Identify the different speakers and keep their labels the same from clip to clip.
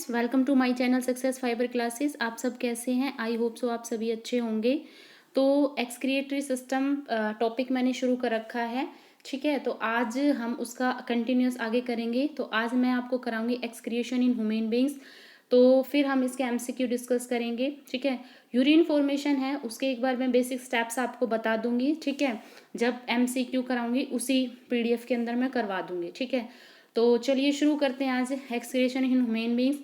Speaker 1: Friends, welcome to my channel success fibre classes. आप सब कैसे हैं? आई होप सो आप सभी अच्छे होंगे। तो एक्सक्रिएटरी सिस्टम टॉपिक मैंने शुरू कर रखा है, ठीक है। तो आज हम उसका कंटिन्यूस आगे करेंगे। तो आज मैं आपको कराऊंगी एक्सक्रिएशन इन ह्यूमन बींग्स। तो फिर हम इसके एमसीक्यू डिस्कस करेंगे, ठीक है। यूरिन फॉर्मेशन है, उसके एक बार मैं बेसिक स्टेप्स आपको बता दूंगी, ठीक है। जब एमसीक्यू कराऊंगी उसी पीडीएफ के अंदर मैं करवा दूंगी, ठीक है। तो चलिए शुरू करते हैं आज एक्सक्रिएशन इन ह्यूमन बींग्स।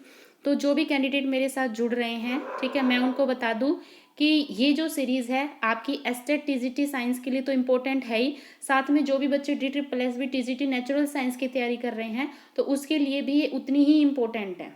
Speaker 1: तो जो भी कैंडिडेट मेरे साथ जुड़ रहे हैं, ठीक है, मैं उनको बता दूं कि ये जो सीरीज़ है आपकी एस्टेट टीजीटी साइंस के लिए तो इम्पोर्टेंट है ही, साथ में जो भी बच्चे DSSS टीजीटी नेचुरल साइंस की तैयारी कर रहे हैं तो उसके लिए भी ये उतनी ही इम्पोर्टेंट है,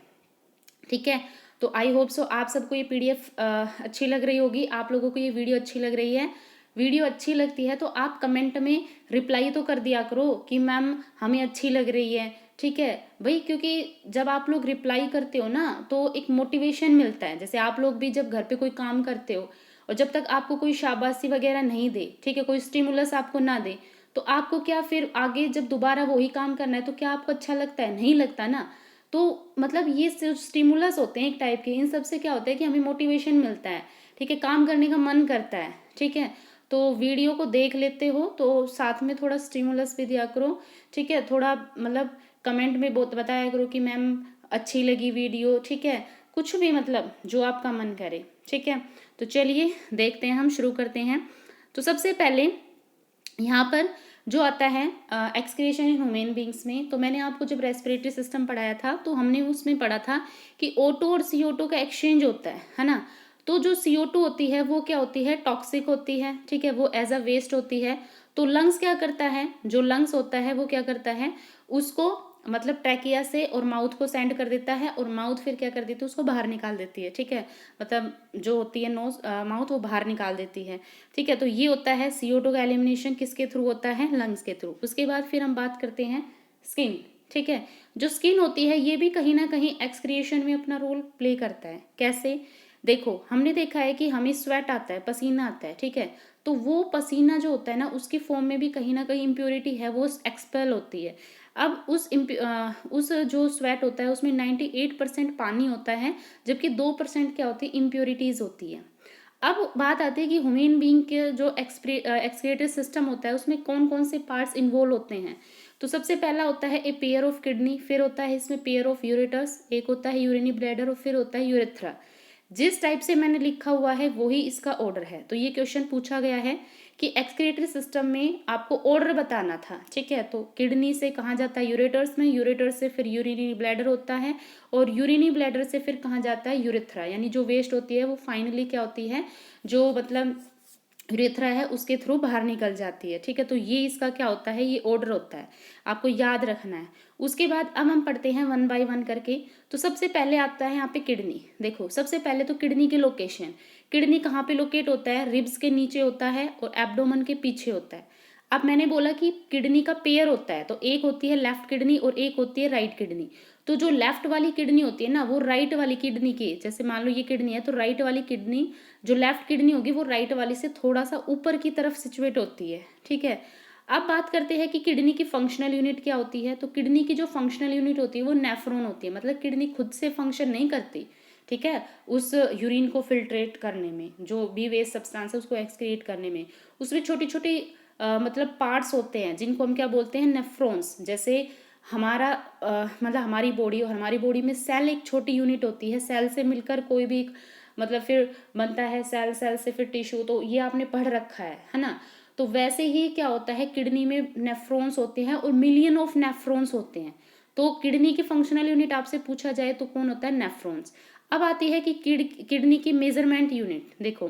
Speaker 1: ठीक है। तो आई होप सो आप सबको ये पीडीएफ अच्छी लग रही होगी, आप लोगों को ये वीडियो अच्छी लग रही है। वीडियो अच्छी लगती है तो आप कमेंट में रिप्लाई तो कर दिया करो कि मैम हमें अच्छी लग रही है, ठीक है भाई। क्योंकि जब आप लोग रिप्लाई करते हो ना तो एक मोटिवेशन मिलता है। जैसे आप लोग भी जब घर पे कोई काम करते हो और जब तक आपको कोई शाबाशी वगैरह नहीं दे, ठीक है, कोई स्टिमुलस आपको ना दे, तो आपको क्या फिर आगे जब दोबारा वही काम करना है तो क्या आपको अच्छा लगता है? नहीं लगता ना। तो मतलब ये स्टिमुलस होते हैं एक टाइप के, इन सब से क्या होता है कि हमें मोटिवेशन मिलता है, ठीक है, काम करने का मन करता है, ठीक है। तो वीडियो को देख लेते हो तो साथ में थोड़ा स्टिमुलस भी दिया करो, ठीक है। थोड़ा मतलब कमेंट में बहुत बताया करो कि मैम अच्छी लगी वीडियो, ठीक है, कुछ भी मतलब जो आपका मन करे, ठीक है। तो चलिए देखते हैं, हम शुरू करते हैं। तो सबसे पहले यहाँ पर जो आता है एक्सक्रीशन इन ह्यूमन बींग्स में, तो मैंने आपको जब रेस्पिरेटरी सिस्टम पढ़ाया था तो हमने उसमें पढ़ा था कि O2 और CO2 का एक्सचेंज होता है ना। तो जो CO2 होती है वो क्या होती है? टॉक्सिक होती है, ठीक है, वो एज अ वेस्ट होती है। तो लंग्स क्या करता है? जो लंग्स होता है वो क्या करता है? उसको मतलब ट्रैकिया से और माउथ को सेंड कर देता है और माउथ फिर क्या कर देती है? उसको बाहर निकाल देती है, ठीक है। मतलब जो होती है नोज माउथ वो बाहर निकाल देती है, ठीक है। तो ये होता है CO2 का एलिमिनेशन किसके थ्रू होता है? लंग्स के थ्रू। उसके बाद फिर हम बात करते हैं स्किन, ठीक है। जो स्किन होती है ये भी कहीं ना कहीं एक्सक्रिएशन में अपना रोल प्ले करता है। कैसे? देखो, हमने देखा है कि हमें स्वेट आता है, पसीना आता है, ठीक है। तो वो पसीना जो होता है ना उसकी फॉर्म में भी कहीं ना कहीं इम्प्योरिटी है, वो एक्सपेल होती है। अब उस जो स्वेट होता है उसमें 98% पानी होता है, जबकि 2% क्या होती है? इम्प्योरिटीज होती है। अब बात आती है कि ह्यूमन बीइंग के जो एक्सक्रीएटरी सिस्टम होता है उसमें कौन कौन से पार्ट्स इन्वॉल्व होते हैं। तो सबसे पहला होता है ए पेयर ऑफ किडनी, फिर होता है इसमें पेयर ऑफ यूरेटस, एक होता है यूरिनी ब्लैडर और फिर होता है यूरेथ्रा। जिस टाइप से मैंने लिखा हुआ है वही इसका ऑर्डर है। तो ये क्वेश्चन पूछा गया है कि एक्सक्रीटरी सिस्टम में आपको ऑर्डर बताना था, ठीक है। तो किडनी से कहाँ जाता है? यूरेटर्स में, यूरेटर्स से फिर यूरिनी ब्लैडर होता है और यूरिनी ब्लैडर से फिर कहाँ जाता है? यूरेथ्रा। यानी जो वेस्ट होती है वो फाइनली क्या होती है? जो मतलब यूरेथ्रा है उसके थ्रू बाहर निकल जाती है, ठीक है। तो ये इसका क्या होता है? ये ऑर्डर होता है, आपको याद रखना है। उसके बाद अब हम पढ़ते हैं वन बाय वन करके। तो सबसे पहले आता है यहाँ पे किडनी। देखो, सबसे पहले तो किडनी की लोकेशन, किडनी कहाँ पे लोकेट होता है? रिब्स के नीचे होता है और एब्डोमन के पीछे होता है। अब मैंने बोला कि किडनी का पेयर होता है, तो एक होती है लेफ्ट किडनी और एक होती है राइट किडनी। तो जो लेफ्ट वाली किडनी होती है ना वो राइट वाली किडनी की, जैसे मान लो ये किडनी है तो राइट वाली किडनी जो लेफ्ट किडनी होगी वो राइट वाली से थोड़ा सा ऊपर की तरफ सिचुएट होती है, ठीक है। अब बात करते हैं कि किडनी की फंक्शनल यूनिट क्या होती है। तो किडनी की जो फंक्शनल यूनिट होती है वो नेफ्रॉन होती है। मतलब किडनी खुद से फंक्शन नहीं करती, ठीक है, उस यूरिन को फिल्ट्रेट करने में, जो भी वेस्ट सब्सटेंस है उसको एक्सक्रीट करने में। उसमें छोटी छोटी मतलब पार्ट्स होते हैं जिनको हम क्या बोलते हैं? नेफ्रॉन्स। जैसे हमारा मतलब हमारी बॉडी, और हमारी बॉडी में सेल एक छोटी यूनिट होती है, सेल से मिलकर कोई भी मतलब फिर बनता है सेल, सेल से फिर टिश्यू। तो ये आपने पढ़ रखा है ना। तो वैसे ही क्या होता है, किडनी में नेफ्रॉन्स होते हैं और मिलियन ऑफ नेफ्रॉन्स होते हैं। तो किडनी की फंक्शनल यूनिट आपसे पूछा जाए तो कौन होता है? नेफ्रॉन्स। अब आती है कि किडनी की मेजरमेंट यूनिट। देखो,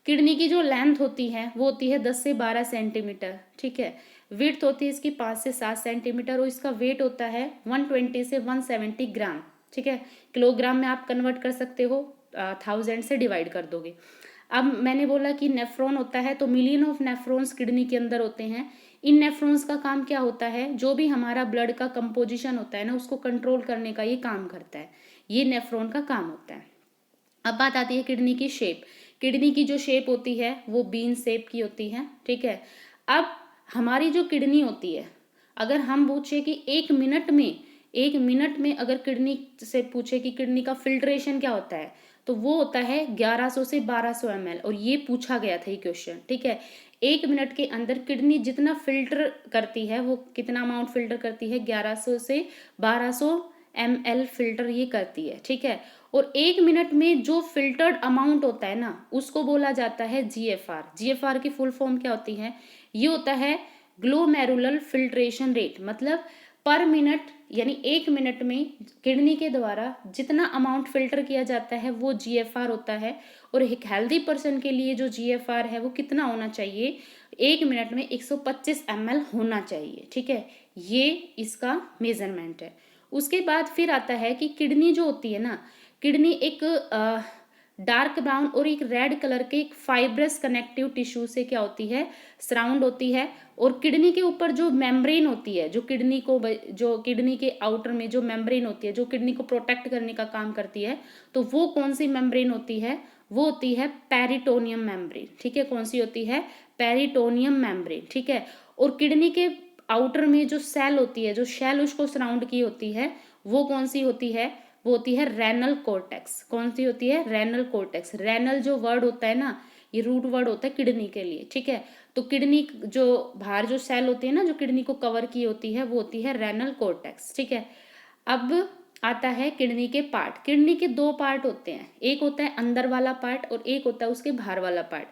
Speaker 1: किडनी की जो लेंथ होती है वो होती है 10 से 12 सेंटीमीटर, ठीक है। विड्थ होती है इसकी 5 से 7 सेंटीमीटर और इसका वेट होता है 120 से 170 ग्राम, ठीक है। किलोग्राम में आप कन्वर्ट कर सकते हो, 1000 से डिवाइड कर दोगे। अब मैंने बोला कि नेफ्रॉन होता है, तो मिलियन ऑफ नेफ्रॉन्स किडनी के अंदर होते हैं। इन नेफ्रॉन्स का काम क्या होता है? जो भी हमारा ब्लड का कंपोजिशन होता है ना उसको कंट्रोल करने का ये काम करता है, ये नेफ्रॉन का काम होता है। अब बात आती है किडनी की शेप। किडनी की जो शेप होती है वो बीन शेप की होती है, ठीक है। अब हमारी जो किडनी होती है, अगर हम पूछे कि 1 मिनट में 1 मिनट में अगर किडनी से पूछे कि किडनी का फ़िल्ट्रेशन क्या होता है, तो वो होता है 1100 से 1200 ml, और ये पूछा गया था ये क्वेश्चन, ठीक है। 1 मिनट के अंदर किडनी जितना फ़िल्टर करती है, वो कितना अमाउंट फ़िल्टर करती है, 1100 से 1200 ml फ़िल्टर ये करती है, ठीक है। और 1 मिनट में जो फ़िल्टर्ड अमाउंट होता है ना, उसको बोला जाता है जीएफआर। जीएफआर की फुल फॉर्म क्या होती है? ये होता है ग्लोमेरुलर फिल्ट्रेशन रेट, मतलब पर मिनट, यानी 1 मिनट में किडनी के द्वारा जितना अमाउंट फिल्टर किया जाता है वो जीएफआर होता है। और एक हेल्दी पर्सन के लिए जो जीएफआर है वो कितना होना चाहिए? 1 मिनट में 125 ml होना चाहिए, ठीक है। ये इसका मेजरमेंट है। उसके बाद फिर आता है कि किडनी जो होती है ना, किडनी एक डार्क ब्राउन और एक रेड कलर के एक फाइब्रस कनेक्टिव टिश्यू से क्या होती है? सराउंड होती है। और किडनी के ऊपर जो मेम्ब्रेन होती है, जो किडनी के आउटर में जो मेम्ब्रेन होती है, जो किडनी को प्रोटेक्ट करने का काम करती है, तो वो कौन सी मेम्ब्रेन होती है? वो होती है पेरिटोनियम मेम्ब्रेन, ठीक है। कौन सी होती है? पेरिटोनियम मेम्ब्रेन, ठीक है। और किडनी के आउटर में जो सेल होती है, जो शेल उसको सराउंड की होती है, वो कौन सी होती है? वो होती है रेनल कॉर्टेक्स। कौन सी होती है? Renal cortex. रेनल जो वर्ड होता है ना, ये रूट वर्ड होता है किडनी के लिए, ठीक है। तो किडनी जो बाहर जो सेल होती है ना, जो किडनी को कवर की होती है, वो होती है रेनल कॉर्टेक्स, ठीक है। अब आता है किडनी के पार्ट। किडनी के 2 पार्ट होते हैं, एक होता है अंदर वाला पार्ट और एक होता है उसके बाहर वाला पार्ट।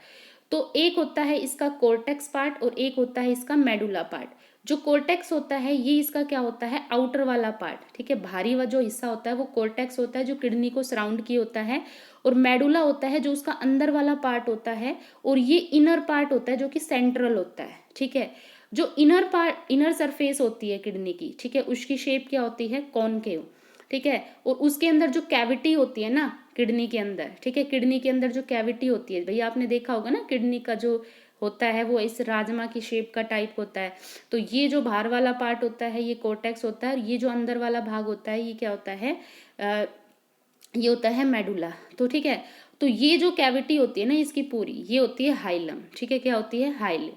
Speaker 1: तो एक होता है इसका कोर्टेक्स पार्ट और एक होता है इसका मेडुला पार्ट। जो कोर्टेक्स होता है ये इसका क्या होता है? आउटर वाला पार्ट, ठीक है। बाहरी वाला जो हिस्सा होता है वो कोर्टेक्स होता है, जो किडनी को सराउंड किए होता है। और मेडुला होता है जो उसका अंदर वाला पार्ट होता है। और ये इनर पार्ट होता है जो कि सेंट्रल होता है, ठीक है। जो इनर पार्ट, इनर सरफेस होती है किडनी की, ठीक है, उसकी शेप क्या होती है? कॉनकेव, ठीक है। और उसके अंदर जो कैविटी होती है ना किडनी के अंदर, ठीक है, किडनी के अंदर जो कैविटी होती है, भैया आपने देखा होगा ना, किडनी का जो होता है वो इस राजमा की शेप का टाइप होता है। तो ये जो बाहर वाला पार्ट होता है ये कोर्टेक्स होता है, और ये जो अंदर वाला भाग होता है ये क्या होता है? ये होता है मेडुला। तो ठीक है, तो ये जो कैविटी होती है ना इसकी पूरी, ये होती है हाइलम, ठीक है। क्या होती है? हाइलम।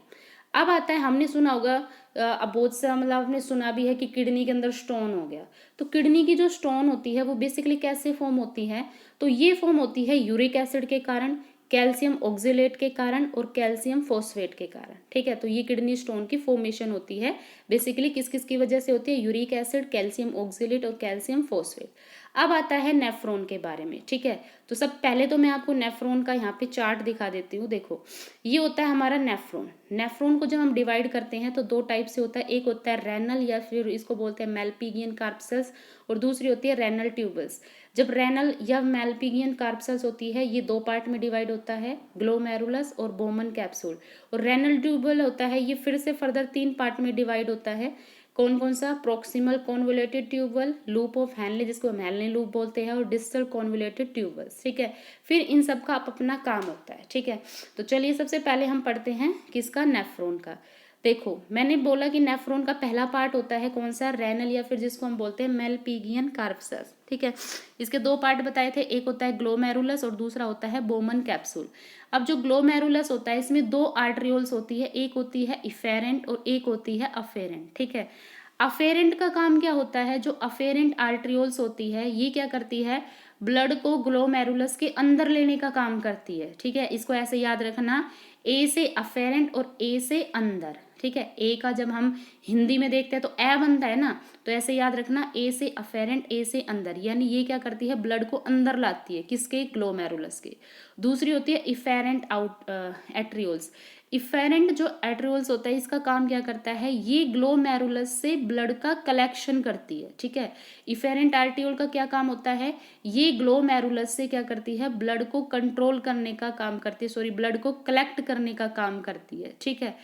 Speaker 1: अब आता है, हमने सुना होगा, अब बहुत सा मतलब आपने सुना भी है कि किडनी के अंदर स्टोन हो गया। तो किडनी की जो स्टोन होती है वो बेसिकली कैसे फॉर्म होती है? तो ये फॉर्म होती है यूरिक एसिड के कारण, कैल्शियम ऑक्जेलेट के कारण और कैल्शियम फॉस्फेट के कारण, ठीक है। तो ये किडनी स्टोन की फॉर्मेशन होती है बेसिकली किस किस की वजह से होती है? यूरिक एसिड, कैल्शियम ऑक्जेलेट और कैल्शियम फॉस्फेट। अब आता है नेफ्रॉन के बारे में, ठीक है। तो सब पहले तो मैं आपको नेफ्रॉन का यहाँ पे चार्ट दिखा देती हूँ। देखो, ये होता है हमारा नेफ्रॉन। नेफ्रॉन को जब हम डिवाइड करते हैं तो 2 टाइप से होता है। एक होता है रेनल, या फिर इसको बोलते हैं मेल्पिगियन कार्पसेल्स, और दूसरी होती है रेनल ट्यूबल्स। जब रेनल या मेल्पिगियन कार्पसेल्स होती है ये 2 पार्ट में डिवाइड होता है, ग्लोमेरुलस और बोमन कैप्सूल। और रेनल ट्यूबल होता है ये फिर से फर्दर 3 पार्ट में डिवाइड होता है। कौन कौन सा? Proximal convoluted tubule, loop of Henle जिसको हम हैनले लूप बोलते हैं, और डिस्टल कॉन्वोल्यूटेड ट्यूबल्स, ठीक है। फिर इन सब का अपना काम होता है, ठीक है। तो चलिए सबसे पहले हम पढ़ते हैं किसका? नेफ्रॉन का। देखो, मैंने बोला कि नेफ्रॉन का पहला पार्ट होता है कौन सा? रेनल, या फिर जिसको हम बोलते हैं मेल्पिगियन कार्पसेल्स, ठीक है। इसके 2 पार्ट बताए थे, एक होता है ग्लोमेरुलस और दूसरा होता है बोमन कैप्सूल। अब जो ग्लोमेरुलस होता है इसमें 2 आर्टरियोल्स होती है, एक होती है इफेरेंट और एक होती है अफेरेंट, ठीक है। अफेरेंट का काम क्या होता है? जो अफेरेंट आर्टरियोल्स होती है ये क्या करती है? ब्लड को ग्लोमेरुलस के अंदर लेने का काम करती है, ठीक है। इसको ऐसे याद रखना, ए से अफेरेंट और ए से अंदर, ठीक है। ए का जब हम हिंदी में देखते हैं तो ए बनता है ना, तो ऐसे याद रखना, ए से अफेरेंट, ए से अंदर, यानी ये क्या करती है? ब्लड को अंदर लाती है, किसके? ग्लोमेरुलस के। दूसरी होती है इफेरेंट आउट एट्रियोल्स। इफेरेंट जो एट्रियोल्स होता है इसका काम क्या करता है? ये ग्लोमेरुलस से ब्लड का कलेक्शन करती है, ठीक है। इफेरेंट आर्टियोल का क्या काम होता है? ये ग्लोमेरुलस से क्या करती है? ब्लड को कंट्रोल करने का काम करती है, सॉरी, ब्लड को कलेक्ट करने का काम करती है, ठीक है।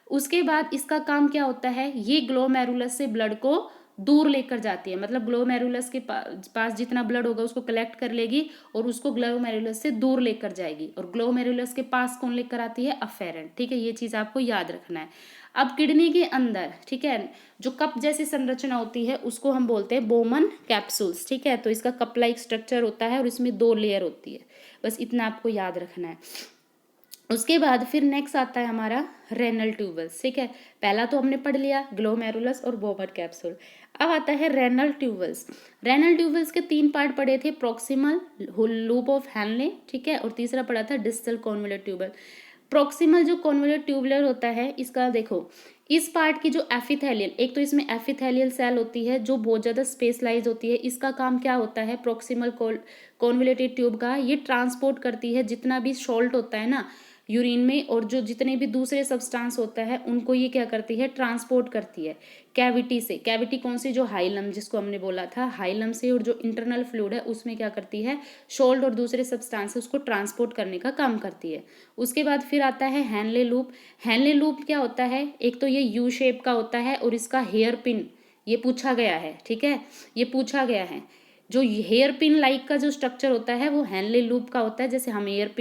Speaker 1: उसके बाद इसका काम क्या होता है? ये ग्लोमेरुलस से ब्लड को दूर लेकर जाती है, मतलब ग्लोमेरुलस के पास जितना ब्लड होगा उसको कलेक्ट कर लेगी और उसको ग्लोमेरुलस से दूर लेकर जाएगी। और ग्लोमेरुलस के पास कौन लेकर आती है? अफेरेंट, ठीक है। ये चीज आपको याद रखना है। अब किडनी के अंदर, ठीक है, जो कप जैसी संरचना होती है उसको हम बोलते हैं बोमन कैप्सूल्स, ठीक है। तो इसका कप लाइक स्ट्रक्चर होता है और इसमें 2 लेयर होती है, बस इतना आपको याद रखना है। उसके बाद फिर नेक्स्ट आता है हमारा रेनल ट्यूबल्स, ठीक है। पहला तो हमने पढ़ लिया ग्लोमेरुलस और बोबर कैप्सूल। अब आता है रेनल ट्यूबल्स। रेनल ट्यूबल्स के 3 पार्ट पढ़े थे, प्रॉक्सिमल लूप ऑफ हैनले, ठीक है, और तीसरा पढ़ा था डिस्टल कॉन्वोल्यूट ट्यूबल। प्रॉक्सिमल जो कॉन्वोल्यूट ट्यूबुलर होता है, इसका देखो इस पार्ट की जो एपिथेलियल, एक तो इसमें एपिथेलियल सेल होती है जो बहुत ज़्यादा स्पेशलाइज होती है। इसका काम क्या होता है, प्रॉक्सिमल कॉन्वोल्यूटेड ट्यूब का, ये ट्रांसपोर्ट करती है जितना भी सॉल्ट होता है ना यूरिन में, और जो जितने भी दूसरे सब्सटेंस होता है उनको ये क्या करती है, ट्रांसपोर्ट करती है कैविटी से। कैविटी कौन सी, जो हाइलम जिसको हमने बोला था, हाइलम से, और जो इंटरनल फ्लूइड है उसमें क्या करती है, सॉल्ट और दूसरे सब्सटेंस उसको ट्रांसपोर्ट करने का काम करती है। उसके बाद फिर आता है हैनले लूप। हैनले लूप क्या होता है, एक तो ये यू शेप का होता है और इसका हेयर पिन, ये पूछा गया है, ठीक है, ये पूछा गया है। जो हेयर पिन लाइक का जो स्ट्रक्चर होता है वो हैनले लूप का होता है। जैसे हम हेयर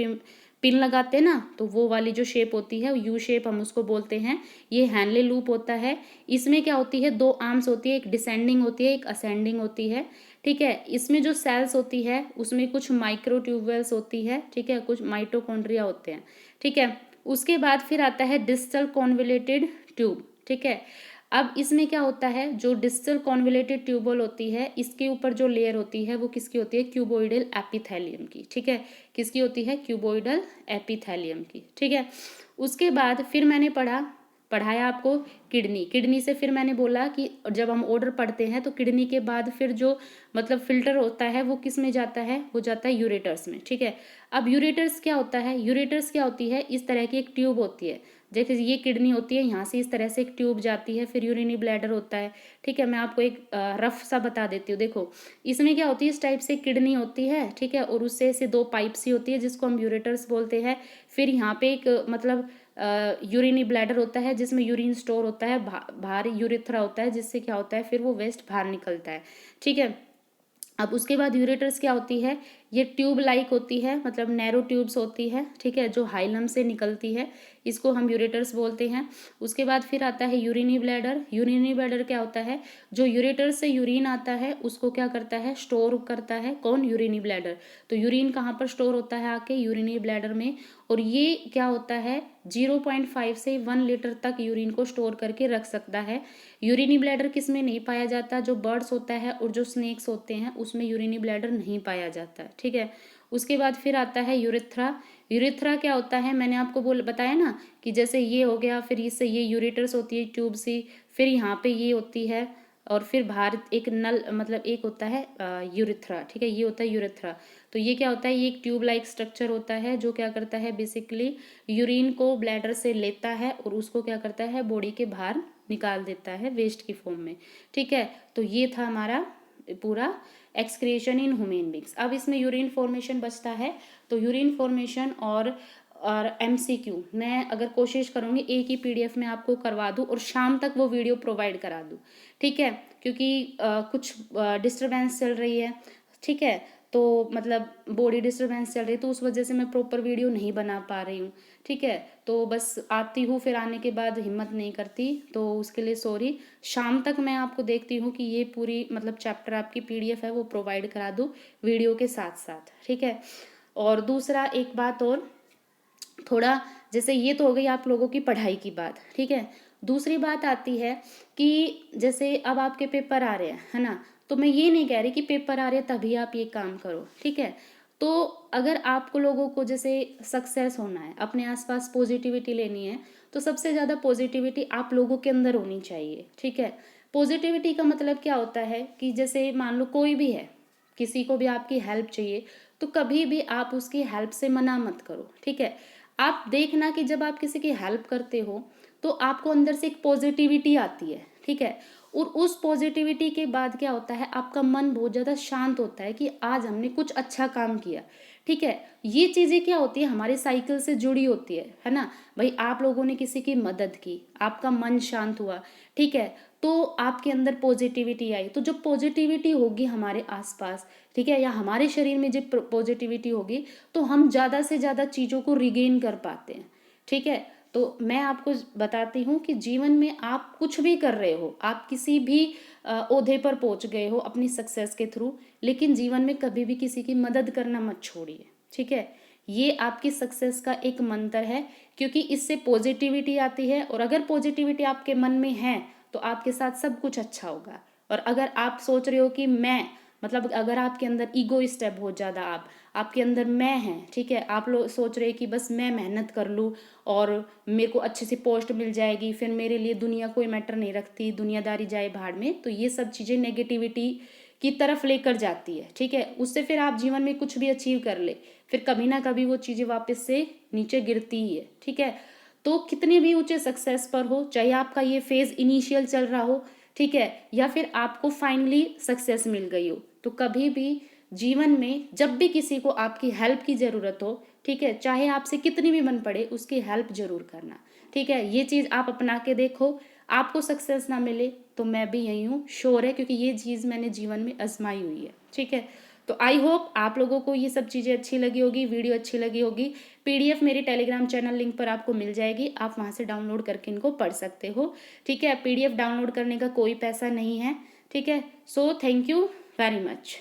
Speaker 1: पिन लगाते हैं ना, तो वो वाली जो शेप होती है यू शेप हम उसको बोलते हैं, ये हैनले लूप होता है। इसमें क्या होती है, 2 आर्म्स होती है, एक डिसेंडिंग होती है, एक असेंडिंग होती है, ठीक है। इसमें जो सेल्स होती है उसमें कुछ माइक्रोट्यूबुल्स होती है, ठीक है, कुछ माइटोकॉन्ड्रिया होते हैं, ठीक है। उसके बाद फिर आता है डिस्टल कॉन्वोल्यूटेड ट्यूब, ठीक है। अब इसमें क्या होता है, जो डिस्टल कॉन्वोल्यूटेड ट्यूबल होती है, इसके ऊपर जो लेयर होती है वो किसकी होती है, क्यूबोइडल एपिथेलियम की, ठीक है, किसकी होती है, क्यूबोइडल एपिथेलियम की, ठीक है। उसके बाद फिर मैंने पढ़ाया आपको किडनी से फिर मैंने बोला कि जब हम ऑर्डर पढ़ते हैं तो किडनी के बाद फिर जो मतलब फिल्टर होता है वो किस में जाता है, वो जाता है यूरेटर्स में, ठीक है। अब यूरेटर्स क्या होता है, यूरेटर्स क्या होती है, इस तरह की एक ट्यूब होती है, जैसे ये किडनी होती है, यहाँ से इस तरह से एक ट्यूब जाती है, फिर यूरिनी ब्लैडर होता है, ठीक है। मैं आपको एक रफ सा बता देती हूँ, देखो इसमें क्या होती है, इस टाइप से किडनी होती है, ठीक है, और उससे ऐसे 2 पाइप सी होती है जिसको हम यूरेटर्स बोलते हैं। फिर यहाँ पे एक मतलब यूरिनी ब्लैडर होता है जिसमें यूरिन स्टोर होता है, बाहर यूरेथ्रा होता है जिससे क्या होता है, फिर वो वेस्ट बाहर निकलता है, ठीक है। अब उसके बाद यूरेटर्स क्या होती है, ये ट्यूब लाइक होती है, मतलब नैरो ट्यूब्स होती है, ठीक है, जो हाइलम से निकलती है, इसको हम यूरेटर्स बोलते हैं। उसके बाद फिर आता है यूरिनी ब्लैडर। यूरिनी ब्लैडर क्या होता है, जो यूरेटर से यूरिन आता है उसको क्या करता है, स्टोर करता है, कौन, यूरिनी ब्लैडर। तो यूरिन कहाँ पर स्टोर होता है, आके यूरिनी ब्लैडर में, और ये क्या होता है 0.5 से 1 लीटर तक यूरिन को स्टोर करके रख सकता है। यूरिनी ब्लैडर किस में नहीं पाया जाता, जो बर्ड्स होता है और जो स्नेक्स होते हैं उसमें यूरिनी ब्लैडर नहीं पाया जाता है, ठीक है। उसके बाद फिर आता है यूरेथ्रा। यूरेथ्रा क्या होता है, मैंने आपको बताया ना कि जैसे ये हो गया, फिर इससे ये यूरेटर्स होती है ट्यूब सी, फिर यहाँ पे ये होती है, और फिर बाहर एक नल मतलब एक होता है यूरेथ्रा, ठीक है, ये होता है यूरेथ्रा। तो ये क्या होता है, ये एक ट्यूब लाइक स्ट्रक्चर होता है जो क्या करता है, बेसिकली यूरिन को ब्लैडर से लेता है और उसको क्या करता है, बॉडी के बाहर निकाल देता है वेस्ट की फॉर्म में, ठीक है। तो ये था हमारा पूरा एक्सक्रिएशन इन ह्यूमन बींग्स। अब इसमें यूरिन फॉर्मेशन बचता है, तो यूरिन फॉर्मेशन और एमसीक्यू मैं अगर कोशिश करूँगी एक ही पीडीएफ में आपको करवा दूँ और शाम तक वो वीडियो प्रोवाइड करा दूँ, ठीक है, क्योंकि कुछ डिस्टर्बेंस चल रही है, ठीक है, तो मतलब बॉडी डिस्टर्बेंस चल रही है, तो उस वजह से मैं प्रॉपर वीडियो नहीं बना पा रही हूँ, ठीक है। तो बस आती हूँ, फिर आने के बाद हिम्मत नहीं करती, तो उसके लिए सॉरी। शाम तक मैं आपको देखती हूँ कि ये पूरी मतलब चैप्टर आपकी पीडीएफ है वो प्रोवाइड करा दूँ वीडियो के साथ साथ, ठीक है। और दूसरा एक बात और, थोड़ा जैसे ये तो हो गई आप लोगों की पढ़ाई की बात, ठीक है। दूसरी बात आती है कि जैसे अब आपके पेपर आ रहे हैं, है ना, तो मैं ये नहीं कह रही कि पेपर आ रहे हैं तभी आप ये काम करो, ठीक है। तो अगर आपको लोगों को जैसे सक्सेस होना है, अपने आसपास पॉजिटिविटी लेनी है, तो सबसे ज़्यादा पॉजिटिविटी आप लोगों के अंदर होनी चाहिए, ठीक है। पॉजिटिविटी का मतलब क्या होता है कि जैसे मान लो कोई भी है, किसी को भी आपकी हेल्प चाहिए, तो कभी भी आप उसकी हेल्प से मना मत करो, ठीक है। आप देखना कि जब आप किसी की हेल्प करते हो तो आपको अंदर से एक पॉजिटिविटी आती है, ठीक है, और उस पॉजिटिविटी के बाद क्या होता है, आपका मन बहुत ज़्यादा शांत होता है कि आज हमने कुछ अच्छा काम किया, ठीक है। ये चीज़ें क्या होती है, हमारे साइकिल से जुड़ी होती है ना। भाई आप लोगों ने किसी की मदद की, आपका मन शांत हुआ, ठीक है, तो आपके अंदर पॉजिटिविटी आई, तो जो पॉजिटिविटी होगी हमारे आसपास, ठीक है, या हमारे शरीर में जब पॉजिटिविटी होगी तो हम ज़्यादा से ज़्यादा चीज़ों को रिगेन कर पाते हैं, ठीक है। तो मैं आपको बताती हूँ कि जीवन में आप कुछ भी कर रहे हो, आप किसी भी ओहदे पर पहुँच गए हो अपनी सक्सेस के थ्रू, लेकिन जीवन में कभी भी किसी की मदद करना मत छोड़िए, ठीक है। ये आपकी सक्सेस का एक मंत्र है, क्योंकि इससे पॉजिटिविटी आती है, और अगर पॉजिटिविटी आपके मन में है तो आपके साथ सब कुछ अच्छा होगा। और अगर आप सोच रहे हो कि मैं, मतलब अगर आपके अंदर ईगोइस्ट है बहुत ज़्यादा, आपके अंदर मैं है, ठीक है, आप लोग सोच रहे हैं कि बस मैं मेहनत कर लूँ और मेरे को अच्छे से पोस्ट मिल जाएगी, फिर मेरे लिए दुनिया कोई मैटर नहीं रखती, दुनियादारी जाए भाड़ में, तो ये सब चीज़ें नेगेटिविटी की तरफ लेकर जाती है, ठीक है। उससे फिर आप जीवन में कुछ भी अचीव कर ले, फिर कभी ना कभी वो चीज़ें वापस से नीचे गिरती ही है, ठीक है। तो कितने भी ऊंचे सक्सेस पर हो, चाहे आपका ये फेज इनिशियल चल रहा हो, ठीक है, या फिर आपको फाइनली सक्सेस मिल गई हो, तो कभी भी जीवन में जब भी किसी को आपकी हेल्प की ज़रूरत हो, ठीक है, चाहे आपसे कितनी भी मन पड़े, उसकी हेल्प जरूर करना, ठीक है। ये चीज़ आप अपना के देखो, आपको सक्सेस ना मिले तो मैं भी यही हूँ, श्योर है, क्योंकि ये चीज़ मैंने जीवन में आजमाई हुई है, ठीक है। तो आई होप आप लोगों को ये सब चीज़ें अच्छी लगी होगी, वीडियो अच्छी लगी होगी। पीडीएफ मेरे टेलीग्राम चैनल लिंक पर आपको मिल जाएगी, आप वहाँ से डाउनलोड करके इनको पढ़ सकते हो, ठीक है। पीडीएफ डाउनलोड करने का कोई पैसा नहीं है, ठीक है। So thank you very much.